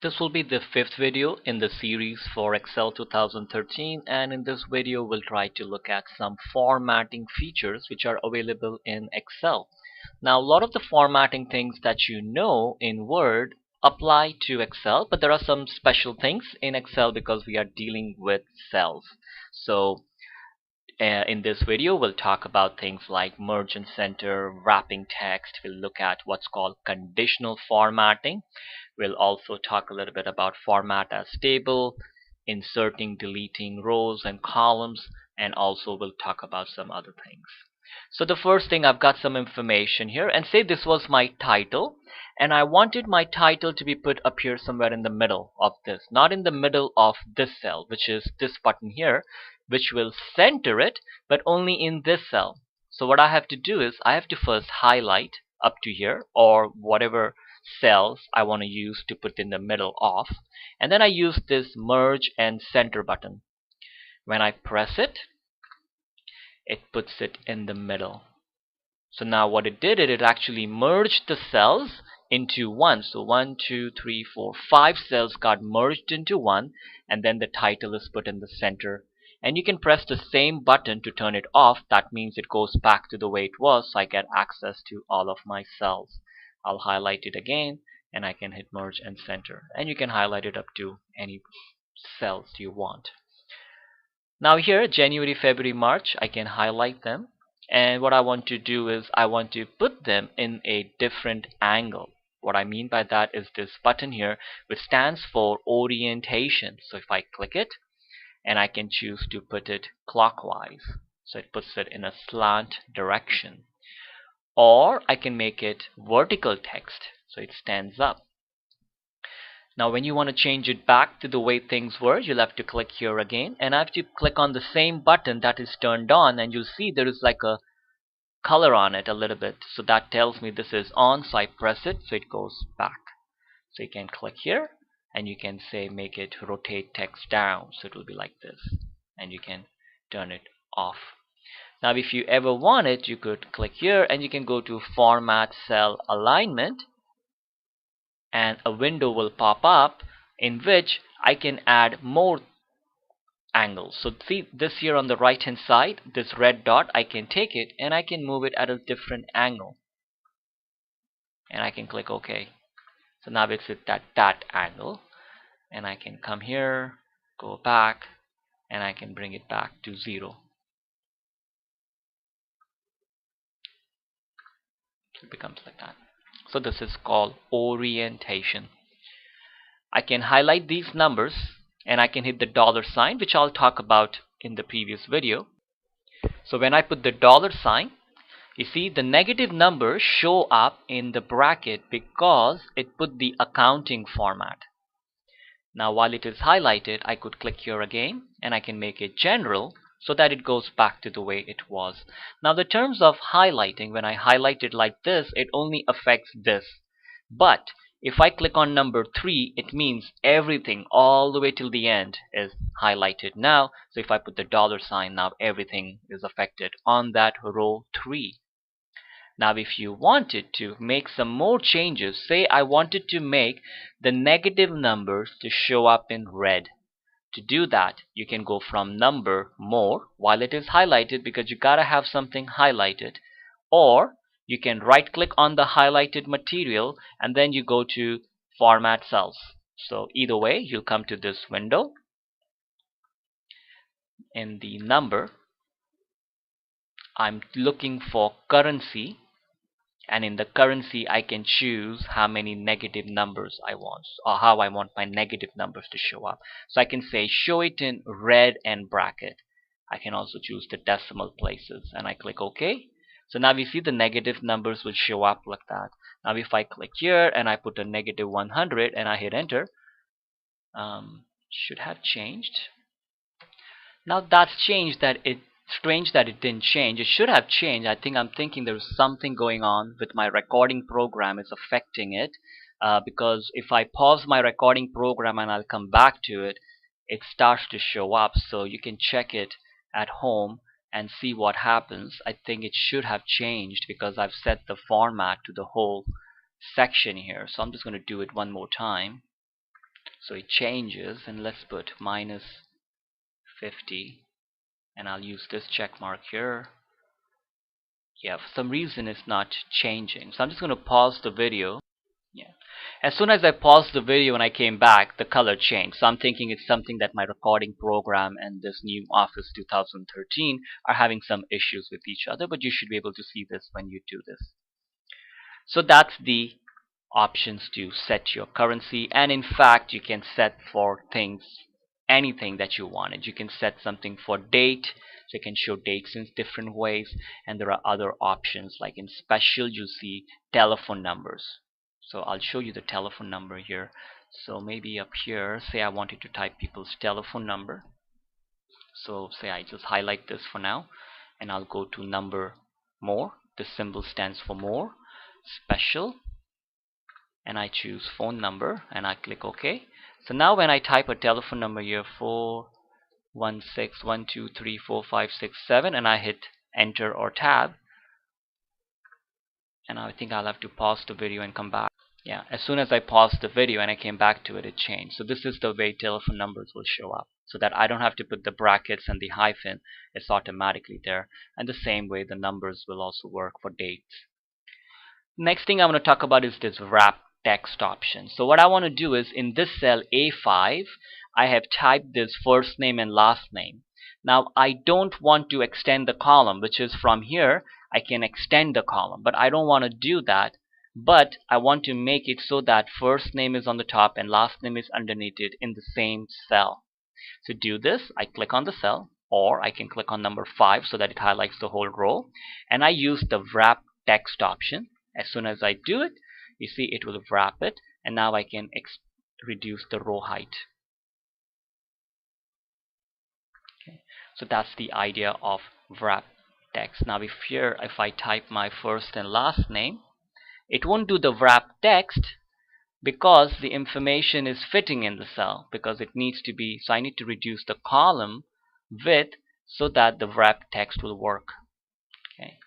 This will be the fifth video in the series for Excel 2013, and in this video we'll try to look at some formatting features which are available in Excel. Now a lot of the formatting things that you know in Word apply to Excel, but there are some special things in Excel because we are dealing with cells. So in this video we'll talk about things like merge and center, wrapping text. We'll look at what's called conditional formatting. We'll also talk a little bit about format as table, inserting, deleting rows and columns, and also we'll talk about some other things. So the first thing, I've got some information here, and say this was my title, and I wanted my title to be put up here somewhere in the middle of this, not in the middle of this cell, which is this button here, which will center it, but only in this cell. So what I have to do is I have to first highlight up to here, or whatever cells I want to use to put in the middle of, and then I use this merge and center button. When I press it, it puts it in the middle. So now what it did, it actually merged the cells into one. So 1, 2, 3, 4, 5 cells got merged into one, and then the title is put in the center. And you can press the same button to turn it off. That means it goes back to the way it was, so I get access to all of my cells. I'll highlight it again, and I can hit merge and center, and you can highlight it up to any cells you want. Now here, January, February, March, I can highlight them, and what I want to do is I want to put them in a different angle. What I mean by that is this button here, which stands for orientation. So if I click it, and I can choose to put it clockwise, so it puts it in a slant direction. Or I can make it vertical text, so it stands up. Now when you want to change it back to the way things were, you'll have to click here again, and I have to click on the same button that is turned on, and you'll see there is like a color on it a little bit, so that tells me this is on. So I press it, so it goes back. So you can click here, and you can say make it rotate text down, so it will be like this, and you can turn it off. Now if you ever want it, you could click here and you can go to format cell alignment, and a window will pop up in which I can add more angles. So see this here on the right hand side, this red dot, I can take it and I can move it at a different angle, and I can click OK. So now it's at that angle, and I can come here, go back, and I can bring it back to 0. It becomes like that. So this is called orientation. I can highlight these numbers, and I can hit the $sign, which I'll talk about in the previous video. So when I put the $sign, you see the negative numbers show up in the bracket because it put the accounting format. Now while it is highlighted, I could click here again, and I can make it general so that it goes back to the way it was. Now the terms of highlighting, when I highlight it like this, it only affects this. But if I click on number 3, it means everything all the way till the end is highlighted now. So if I put the $sign, now everything is affected on that row 3. Now if you wanted to make some more changes, say I wanted to make the negative numbers to show up in red. To do that, you can go from number more while it is highlighted, because you gotta have something highlighted, or you can right click on the highlighted material and then you go to format cells. So either way, you'll come to this window. In the number, I'm looking for currency, and in the currency I can choose how many negative numbers I want, or how I want my negative numbers to show up. So I can say show it in red and bracket. I can also choose the decimal places, and I click OK. So now we see the negative numbers will show up like that. Now if I click here and I put a negative 100 and I hit enter, should have changed. Now that's changed. Strange that it didn't change. It should have changed. I'm thinking there's something going on with my recording program. It's affecting it, because if I pause my recording program and I'll come back to it, it starts to show up. So you can check it at home and see what happens. I think it should have changed because I've set the format to the whole section here. So I'm just going to do it one more time. So it changes, and let's put minus 50, and I'll use this check mark here. Yeah, for some reason it's not changing. So I'm just going to pause the video. Yeah. As soon as I paused the video and I came back, the color changed. So I'm thinking it's something that my recording program and this new Office 2013 are having some issues with each other, but you should be able to see this when you do this. So that's the options to set your currency, and in fact you can set for things anything that you wanted. You can set something for date, so you can show dates in different ways, and there are other options like in special you see telephone numbers. So I'll show you the telephone number here. So maybe up here, say I wanted to type people's telephone number. So say I just highlight this for now, and I'll go to number more. This symbol stands for more, special, and I choose phone number and I click OK. So now when I type a telephone number here, 416123456 and I hit enter or tab, and I think I'll have to pause the video and come back. Yeah, as soon as I paused the video and I came back to it, it changed. So this is the way telephone numbers will show up, so that I don't have to put the brackets and the hyphen. It's automatically there. And the same way the numbers will also work for dates. Next thing I want to talk about is this wrap text option. So what I want to do is in this cell A5, I have typed this first name and last name. Now I don't want to extend the column, which is from here I can extend the column, but I don't want to do that. But I want to make it so that first name is on the top and last name is underneath it in the same cell. To do this, I click on the cell, or I can click on number 5 so that it highlights the whole row, and I use the wrap text option. As soon as I do it, you see it will wrap it, and now I can reduce the row height. Okay. So that's the idea of wrap text. Now if I type my first and last name, it won't do the wrap text because the information is fitting in the cell, because it needs to be, so I need to reduce the column width so that the wrap text will work. Okay.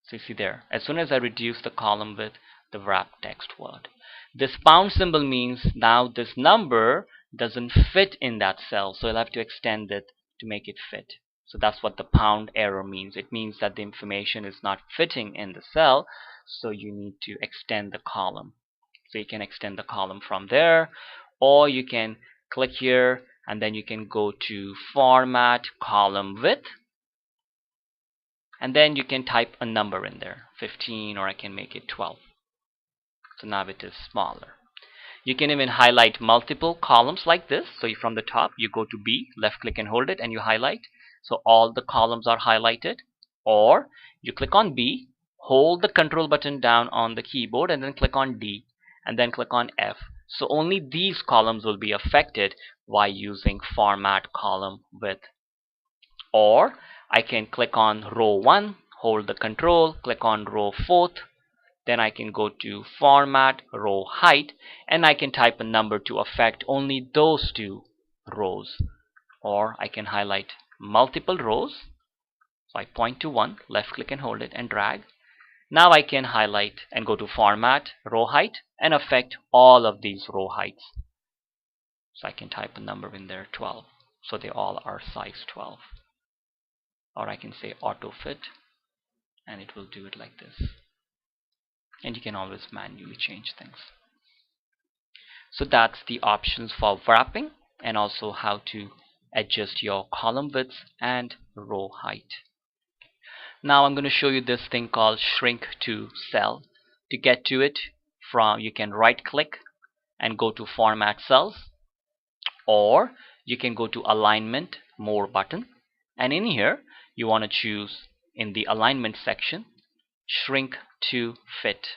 So you see there, as soon as I reduce the column width, the wrap text word. This pound symbol means now this number doesn't fit in that cell, so you'll have to extend it to make it fit. So that's what the pound error means. It means that the information is not fitting in the cell, so you need to extend the column. So you can extend the column from there, or you can click here and then you can go to format column width, and then you can type a number in there, 15, or I can make it 12. So now it is smaller. You can even highlight multiple columns like this. So from the top you go to B, left click and hold it, and you highlight. So all the columns are highlighted. Or you click on B, hold the control button down on the keyboard, and then click on D, and then click on F. So only these columns will be affected by using format column width. Or I can click on row 1, hold the control, click on row 4th, then I can go to format row height, and I can type a number to affect only those two rows. Or I can highlight multiple rows, so I point to one, left click and hold it and drag. Now I can highlight and go to format row height and affect all of these row heights. So I can type a number in there, 12, so they all are size 12. Or I can say auto fit, and it will do it like this. And you can always manually change things. So that's the options for wrapping, and also how to adjust your column width and row height. Now I'm going to show you this thing called shrink to cell. To get to it, you can right click and go to format cells, or you can go to alignment more button, and in here you want to choose in the alignment section shrink to fit.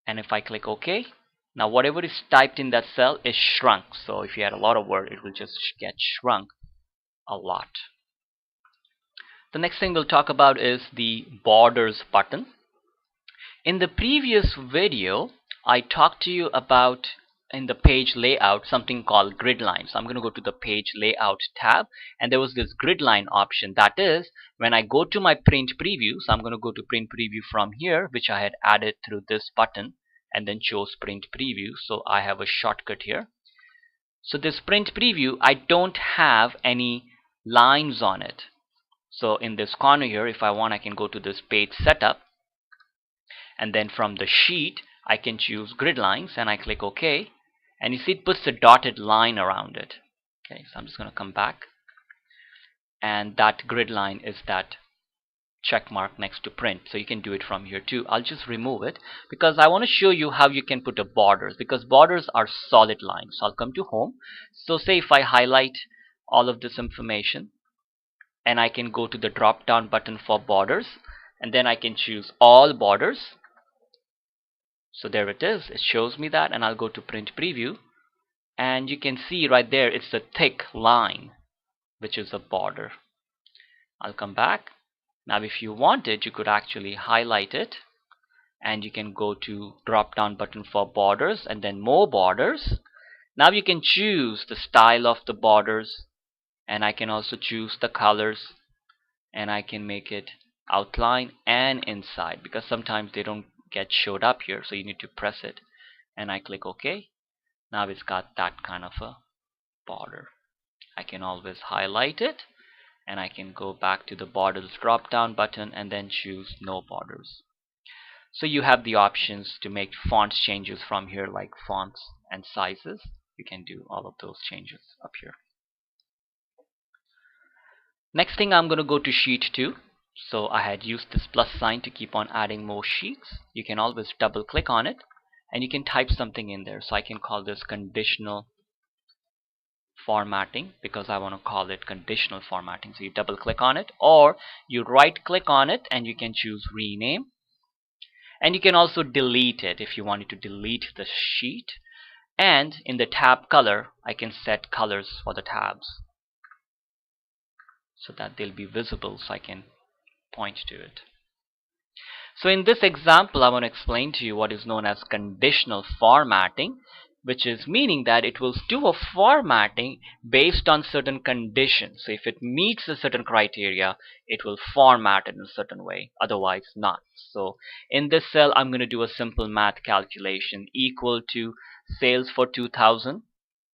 And if I click OK, now whatever is typed in that cell is shrunk. So if you had a lot of word, it will just get shrunk a lot. The next thing we'll talk about is the borders button. In the previous video, I talked to you about in the page layout something called grid line. So I'm going to go to the page layout tab, and there was this grid line option. That is, when I go to my print preview, so I'm going to go to print preview from here, which I had added through this button. and then chose print preview. So I have a shortcut here. So this print preview, I don't have any lines on it. So in this corner here, if I want, I can go to this page setup, and then from the sheet I can choose grid lines, and I click OK, and you see it puts a dotted line around it. Okay, so I'm just going to come back, and that grid line is that check mark next to print. So you can do it from here too. I'll just remove it because I want to show you how you can put a borders, because borders are solid lines. So I'll come to home. So say if I highlight all of this information, and I can go to the drop down button for borders, and then I can choose all borders. So there it is, it shows me that, and I'll go to print preview, and you can see right there it's a thick line which is a border. I'll come back. Now if you wanted, you could actually highlight it, and you can go to drop down button for borders and then more borders. Now you can choose the style of the borders, and I can also choose the colors, and I can make it outline and inside, because sometimes they don't get showed up here, so you need to press it, and I click OK. Now it's got that kind of a border. I can always highlight it, and I can go back to the borders drop down button and then choose no borders. So you have the options to make fonts changes from here, like fonts and sizes. You can do all of those changes up here. Next thing, I'm going to go to sheet 2. So I had used this plus sign to keep on adding more sheets. You can always double click on it, and you can type something in there. So I can call this conditional formatting, because I want to call it conditional formatting. So you double click on it, or you right click on it and you can choose rename. And you can also delete it if you wanted to delete the sheet. And in the tab color, I can set colors for the tabs so that they'll be visible, so I can point to it. So in this example, I want to explain to you what is known as conditional formatting, which is meaning that it will do a formatting based on certain conditions. So if it meets a certain criteria, it will format it in a certain way, otherwise not. So in this cell, I'm going to do a simple math calculation equal to sales for 2000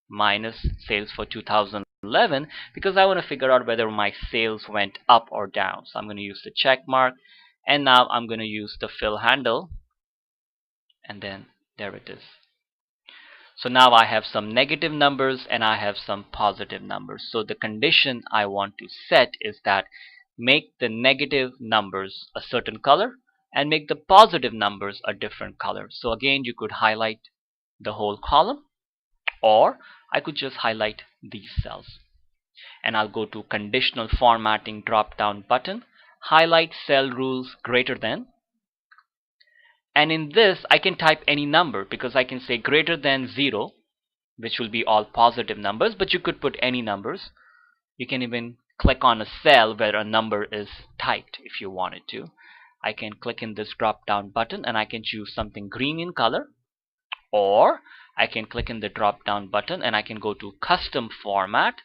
minus sales for 2011, because I want to figure out whether my sales went up or down. So I'm going to use the check mark, and now I'm going to use the fill handle, and then there it is. So now I have some negative numbers and I have some positive numbers. So the condition I want to set is that make the negative numbers a certain color and make the positive numbers a different color. So again, you could highlight the whole column, or I could just highlight these cells. And I'll go to conditional formatting drop down button, highlight cell rules greater than, and in this I can type any number, because I can say greater than 0, which will be all positive numbers, but you could put any numbers. You can even click on a cell where a number is typed if you wanted to. I can click in this drop down button and I can choose something green in color, or I can click in the drop down button and I can go to custom format,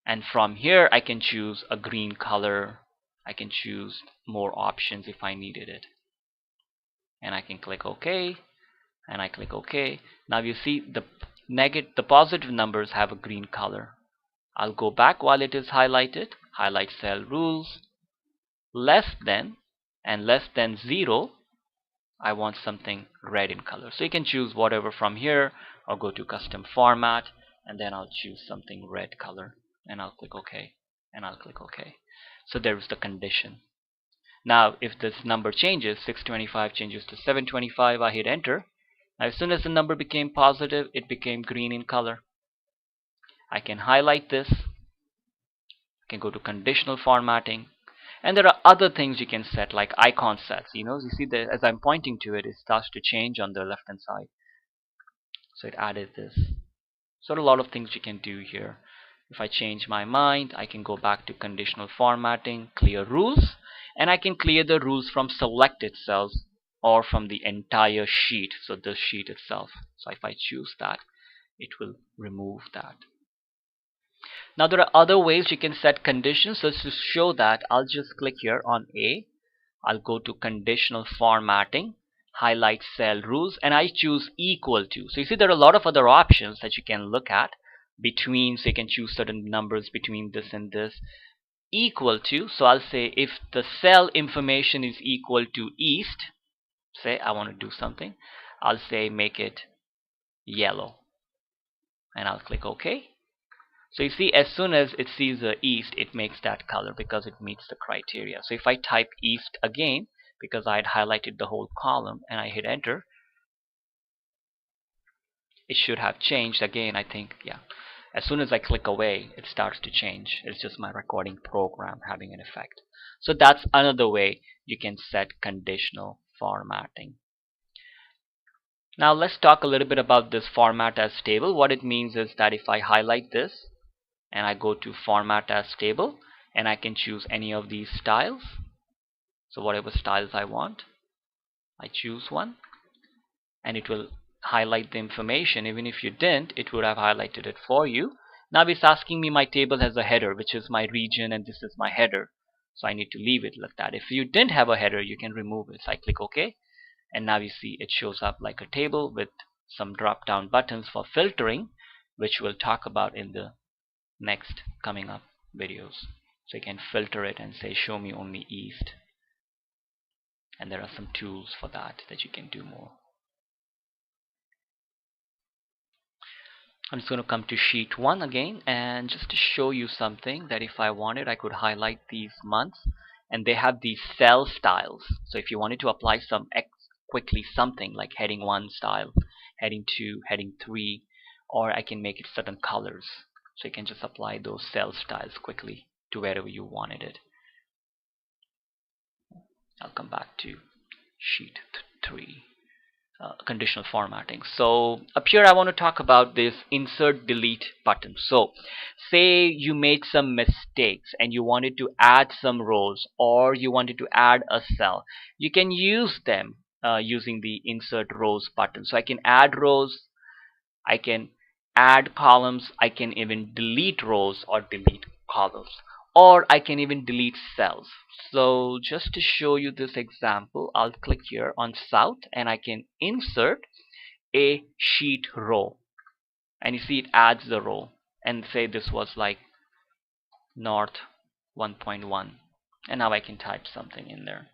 and from here I can choose a green color. I can choose more options if I needed it, and I can click OK, and I click OK. Now you see the positive numbers have a green color. I'll go back while it is highlighted, highlight cell rules, less than, and less than 0 I want something red in color. So you can choose whatever from here, or go to custom format, and then I'll choose something red color, and I'll click OK, and I'll click OK. So there's the condition. Now if this number changes, 625 changes to 725, I hit enter. Now as soon as the number became positive, it became green in color. I can highlight this, I can go to conditional formatting, and there are other things you can set, like icon sets. You see that as I'm pointing to it, it starts to change on the left hand side. So it added this. So a lot of things you can do here. If I change my mind, I can go back to conditional formatting, clear rules, and I can clear the rules from selected cells or from the entire sheet, so this sheet itself. So if I choose that, it will remove that. Now there are other ways you can set conditions. So to show that, I'll just click here on A. I'll go to conditional formatting, highlight cell rules, and I choose equal to. So you see there are a lot of other options that you can look at between, so you can choose certain numbers between this and this. Equal to, so I'll say if the cell information is equal to east, say I want to do something, I'll say make it yellow, and I'll click OK. So you see, as soon as it sees the east, it makes that color because it meets the criteria. So if I type east again, because I had highlighted the whole column, and I hit enter, it should have changed again, I think. Yeah, as soon as I click away, it starts to change. It's just my recording program having an effect. So that's another way you can set conditional formatting. Now let's talk a little bit about this format as table. What it means is that if I highlight this and I go to format as table, and I can choose any of these styles, so whatever styles I want, I choose one, and it will highlight the information. Even if you didn't, it would have highlighted it for you. Now it's asking me my table has a header, which is my region, and this is my header, so I need to leave it like that. If you didn't have a header, you can remove it. So I click OK, and now you see it shows up like a table with some drop down buttons for filtering, which we'll talk about in the next coming up videos. So you can filter it and say show me only east, and there are some tools for that you can do more. I'm just going to come to sheet 1 again, and just to show you something, that if I wanted, I could highlight these months, and they have these cell styles. So if you wanted to apply some quickly something like heading 1 style, heading 2, heading 3, or I can make it certain colors. So you can just apply those cell styles quickly to wherever you wanted it. I'll come back to sheet 3. Conditional formatting. So up here I want to talk about this insert delete button. So say you made some mistakes and you wanted to add some rows, or you wanted to add a cell, you can use them using the insert rows button. So I can add rows, I can add columns, I can even delete rows or delete columns, or I can even delete cells. So just to show you this example, I'll click here on south, and I can insert a sheet row, and you see it adds the row, and say this was like north 1.1, and now I can type something in there.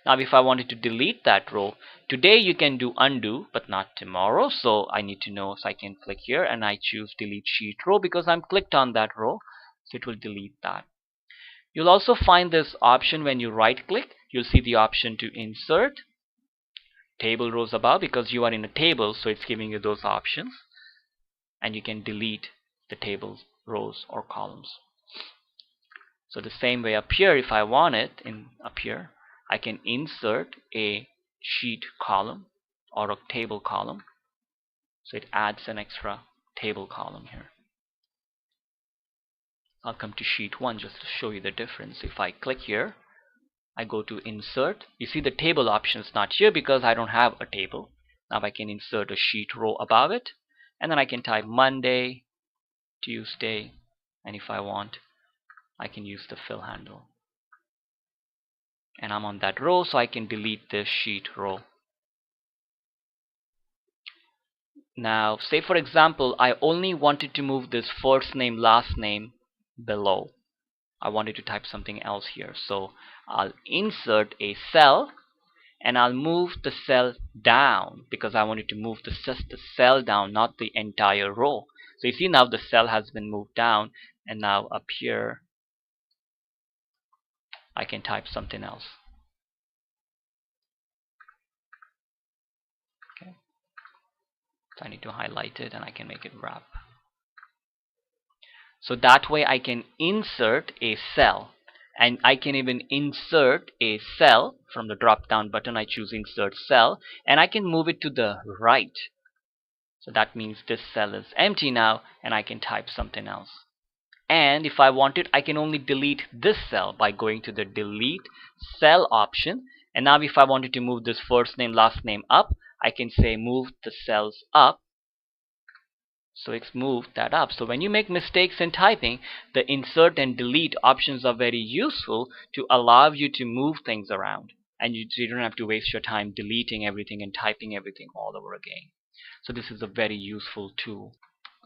Now if I wanted to delete that row, today you can do undo but not tomorrow, so I need to know. So I can click here and I choose delete sheet row because I'm clicked on that row, so it will delete that. You'll also find this option when you right click. You'll see the option to insert table rows above, because you are in a table, so it's giving you those options, and you can delete the tables rows or columns. So the same way up here, if I want it up here, I can insert a sheet column or a table column, so it adds an extra table column here. I'll come to sheet 1 just to show you the difference. If I click here, I go to insert. You see the table option is not here because I don't have a table. Now I can insert a sheet row above it, and then I can type Monday, Tuesday, and if I want, I can use the fill handle. And I'm on that row, so I can delete this sheet row. Now say for example I only wanted to move this first name last name below. I wanted to type something else here, so I'll insert a cell and I'll move the cell down, because I wanted to move just the cell down, not the entire row. So you see now the cell has been moved down, and now up here I can type something else. Okay, so I need to highlight it and I can make it wrap. So that way I can insert a cell, and I can even insert a cell from the drop down button. I choose insert cell, and I can move it to the right. So that means this cell is empty now, and I can type something else. And if I wanted, I can only delete this cell by going to the delete cell option. And now if I wanted to move this first name last name up, I can say move the cells up. So it's moved that up. So when you make mistakes in typing, the insert and delete options are very useful to allow you to move things around and so you don't have to waste your time deleting everything and typing everything all over again. So this is a very useful tool.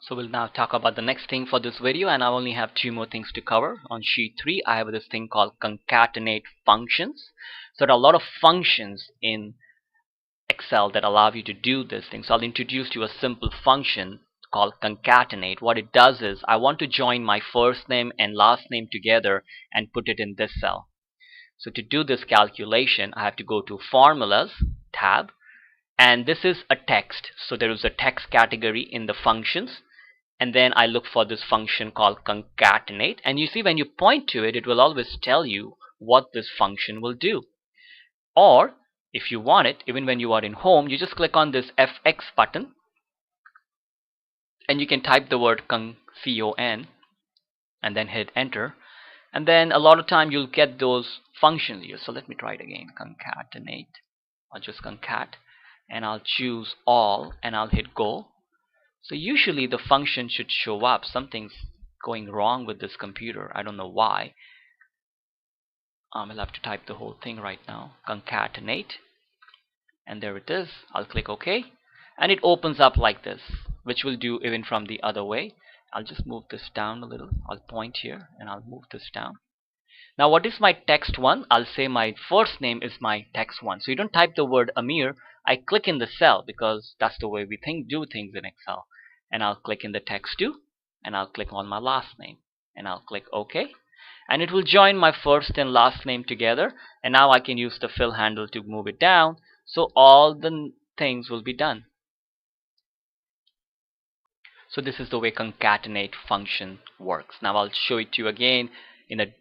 So we'll now talk about the next thing for this video, and I only have two more things to cover. On sheet 3 I have this thing called concatenate functions. So there are a lot of functions in Excel that allow you to do this thing. So I'll introduce you a simple function called concatenate. What it does is I want to join my first name and last name together and put it in this cell. So to do this calculation, I have to go to Formulas tab, and this is a text. So there is a text category in the functions, and then I look for this function called concatenate, and you see when you point to it, it will always tell you what this function will do. Or if you want it, even when you are in home, you just click on this FX button and you can type the word con and then hit enter, and then a lot of time you'll get those functions here. So let me try it again. Concatenate. I'll just concat and I'll choose all and I'll hit go. So usually the function should show up. Something's going wrong with this computer. I don't know why. I'll have to type the whole thing right now. Concatenate. And there it is. I'll click OK. And it opens up like this, which will do even from the other way. I'll just move this down a little. I'll point here and I'll move this down. Now what is my text one? I'll say my first name is my text one. So you don't type the word Amir. I click in the cell because that's the way we do things in Excel. And I'll click in the text two and I'll click on my last name and I'll click OK. And it will join my first and last name together, and now I can use the fill handle to move it down, so all the things will be done. So this is the way concatenate function works. Now I'll show it to you again in a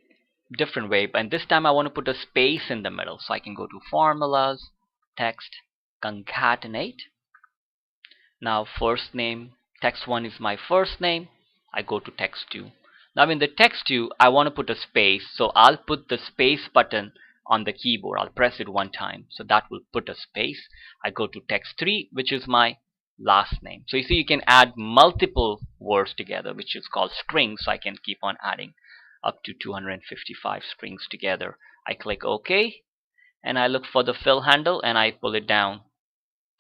different way, and this time I want to put a space in the middle, so I can go to Formulas, Text, Concatenate. Now first name, text 1 is my first name. I go to text 2. Now in the text 2 I want to put a space, so I'll put the space button on the keyboard. I'll press it one time, so that will put a space. I go to text 3, which is my last name. So you see you can add multiple words together, which is called strings, so I can keep on adding up to 255 strings together. I click OK and I look for the fill handle and I pull it down,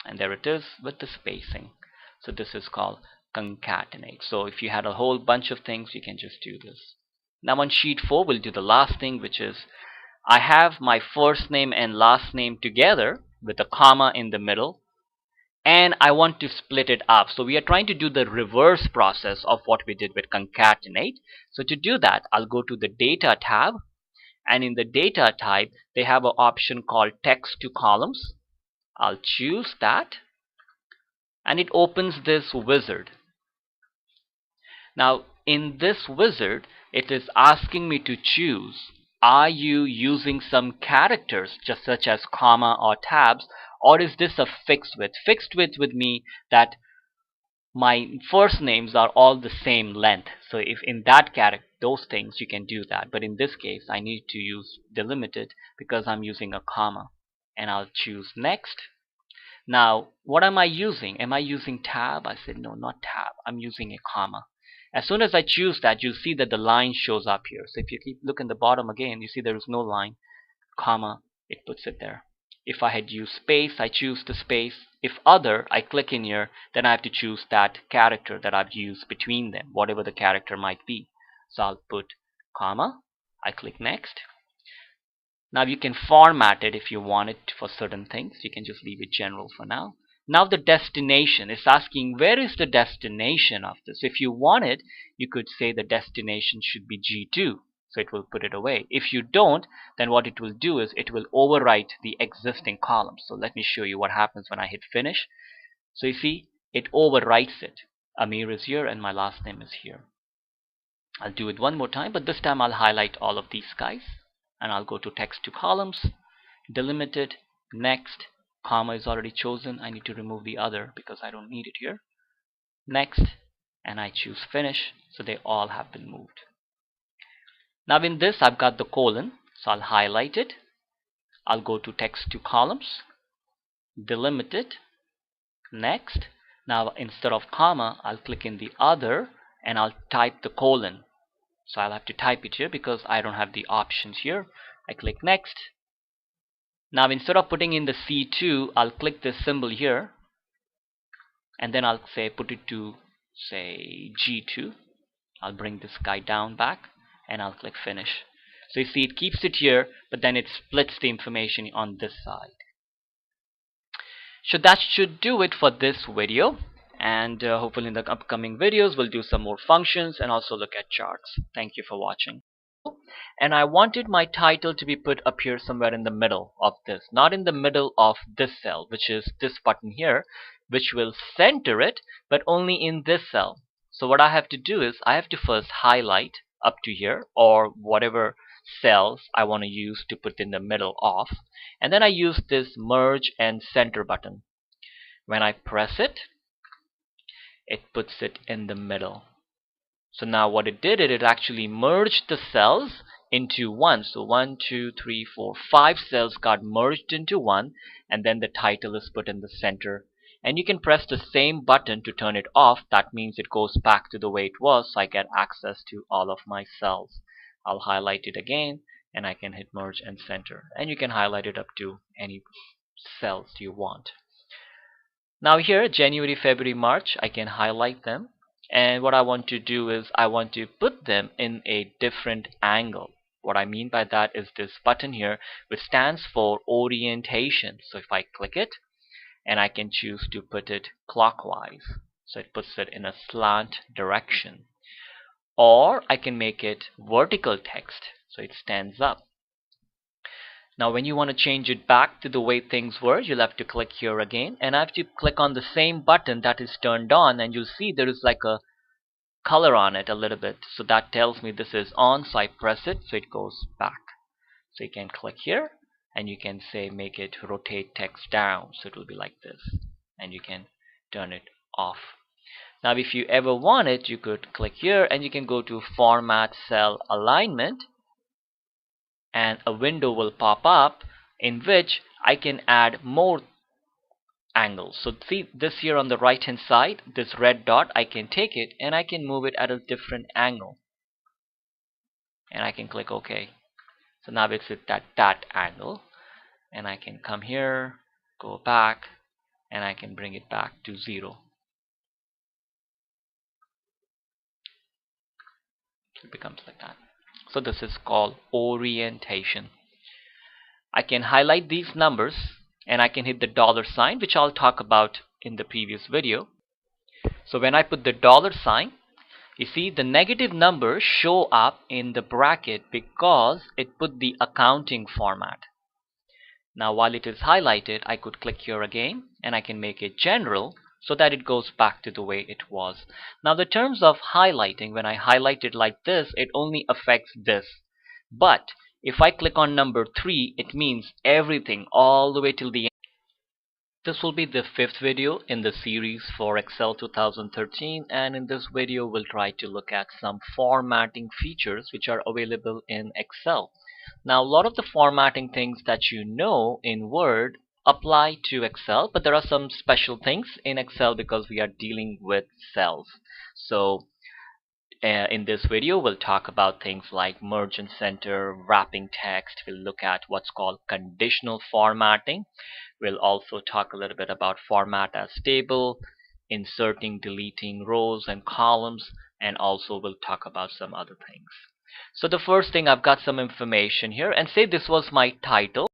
and there it is with the spacing. So this is called concatenate. So if you had a whole bunch of things, you can just do this. Now on sheet 4 we'll do the last thing, which is I have my first name and last name together with a comma in the middle, and I want to split it up. So we are trying to do the reverse process of what we did with concatenate. So to do that, I'll go to the data tab, and in the data type they have an option called text to columns. I'll choose that and it opens this wizard. Now in this wizard it is asking me to choose, are you using some characters just such as comma or tabs, or is this a fixed width? Fixed width would mean that my first names are all the same length. So if in that character, those things you can do that, but in this case I need to use delimited because I'm using a comma, and I'll choose next. Now what am I using? Am I using tab? I said no, not tab. I'm using a comma. As soon as I choose that, you'll see that the line shows up here. So if you keep look in the bottom again, you see there is no line, comma, it puts it there. If I had used space, I choose the space. If other, I click in here, then I have to choose that character that I've used between them, whatever the character might be. So I'll put comma, I click next. Now you can format it if you want it for certain things. You can just leave it general for now. Now the destination is asking, where is the destination of this? If you want it, you could say the destination should be G2. So it will put it away. If you don't, then what it will do is it will overwrite the existing column. So let me show you what happens when I hit finish. So you see, it overwrites it. Amir is here and my last name is here. I'll do it one more time, but this time I'll highlight all of these guys. And I'll go to text to columns, delimited, next, comma is already chosen. I need to remove the other because I don't need it here. Next, and I choose finish, so they all have been moved. Now in this I've got the colon, so I'll highlight it. I'll go to text to columns, delimited, next. Now instead of comma, I'll click in the other and I'll type the colon. So I'll have to type it here because I don't have the options here. I click next, Now instead of putting in the C2, I'll click this symbol here, and then I'll say put it to say G2. I'll bring this guy down back, and I'll click finish. So you see it keeps it here, but then it splits the information on this side. So that should do it for this video, and hopefully in the upcoming videos we'll do some more functions and also look at charts. Thank you for watching. And I wanted my title to be put up here somewhere in the middle of this, not in the middle of this cell, which is this button here, which will center it, but only in this cell. So what I have to do is I have to first highlight up to here, or whatever cells I want to use to put in the middle of, and then I use this merge and center button. When I press it, it puts it in the middle. So now what it did, it actually merged the cells into one. So 1, 2, 3, 4, 5 cells got merged into one, and then the title is put in the center. And you can press the same button to turn it off. That means it goes back to the way it was, so I get access to all of my cells. I'll highlight it again, and I can hit merge and center. And you can highlight it up to any cells you want. Now here, January, February, March, I can highlight them. And what I want to do is I want to put them in a different angle. What I mean by that is this button here, which stands for orientation. So if I click it, and I can choose to put it clockwise, so it puts it in a slant direction. Or I can make it vertical text, so it stands up. Now when you want to change it back to the way things were, you'll have to click here again, and I have to click on the same button that is turned on, and you'll see there is like a color on it a little bit, so that tells me this is on. So I press it, so it goes back. So you can click here, and you can say make it rotate text down, so it will be like this, and you can turn it off. Now if you ever want it, you could click here, and you can go to format cell alignment, and a window will pop up in which I can add more angles. So see this here on the right hand side, this red dot, I can take it and I can move it at a different angle, and I can click OK. So now it's at that angle, and I can come here, go back, and I can bring it back to 0. It becomes like that. So this is called orientation. I can highlight these numbers, and I can hit the dollar sign, which I'll talk about in the previous video. So when I put the dollar sign, you see the negative numbers show up in the bracket because it put the accounting format. Now while it is highlighted, I could click here again, and I can make it general so that it goes back to the way it was. Now the terms of highlighting, when I highlight it like this, it only affects this. But if I click on number 3, it means everything all the way till the end. This will be the 5th video in the series for Excel 2013, and in this video we'll try to look at some formatting features which are available in Excel. Now a lot of the formatting things that you know in Word apply to Excel, but there are some special things in Excel because we are dealing with cells. So in this video we'll talk about things like merge and center, wrapping text. We'll look at what's called conditional formatting. We'll also talk a little bit about format as table, inserting, deleting rows and columns, and also we'll talk about some other things. So the first thing, I've got some information here, and say this was my title.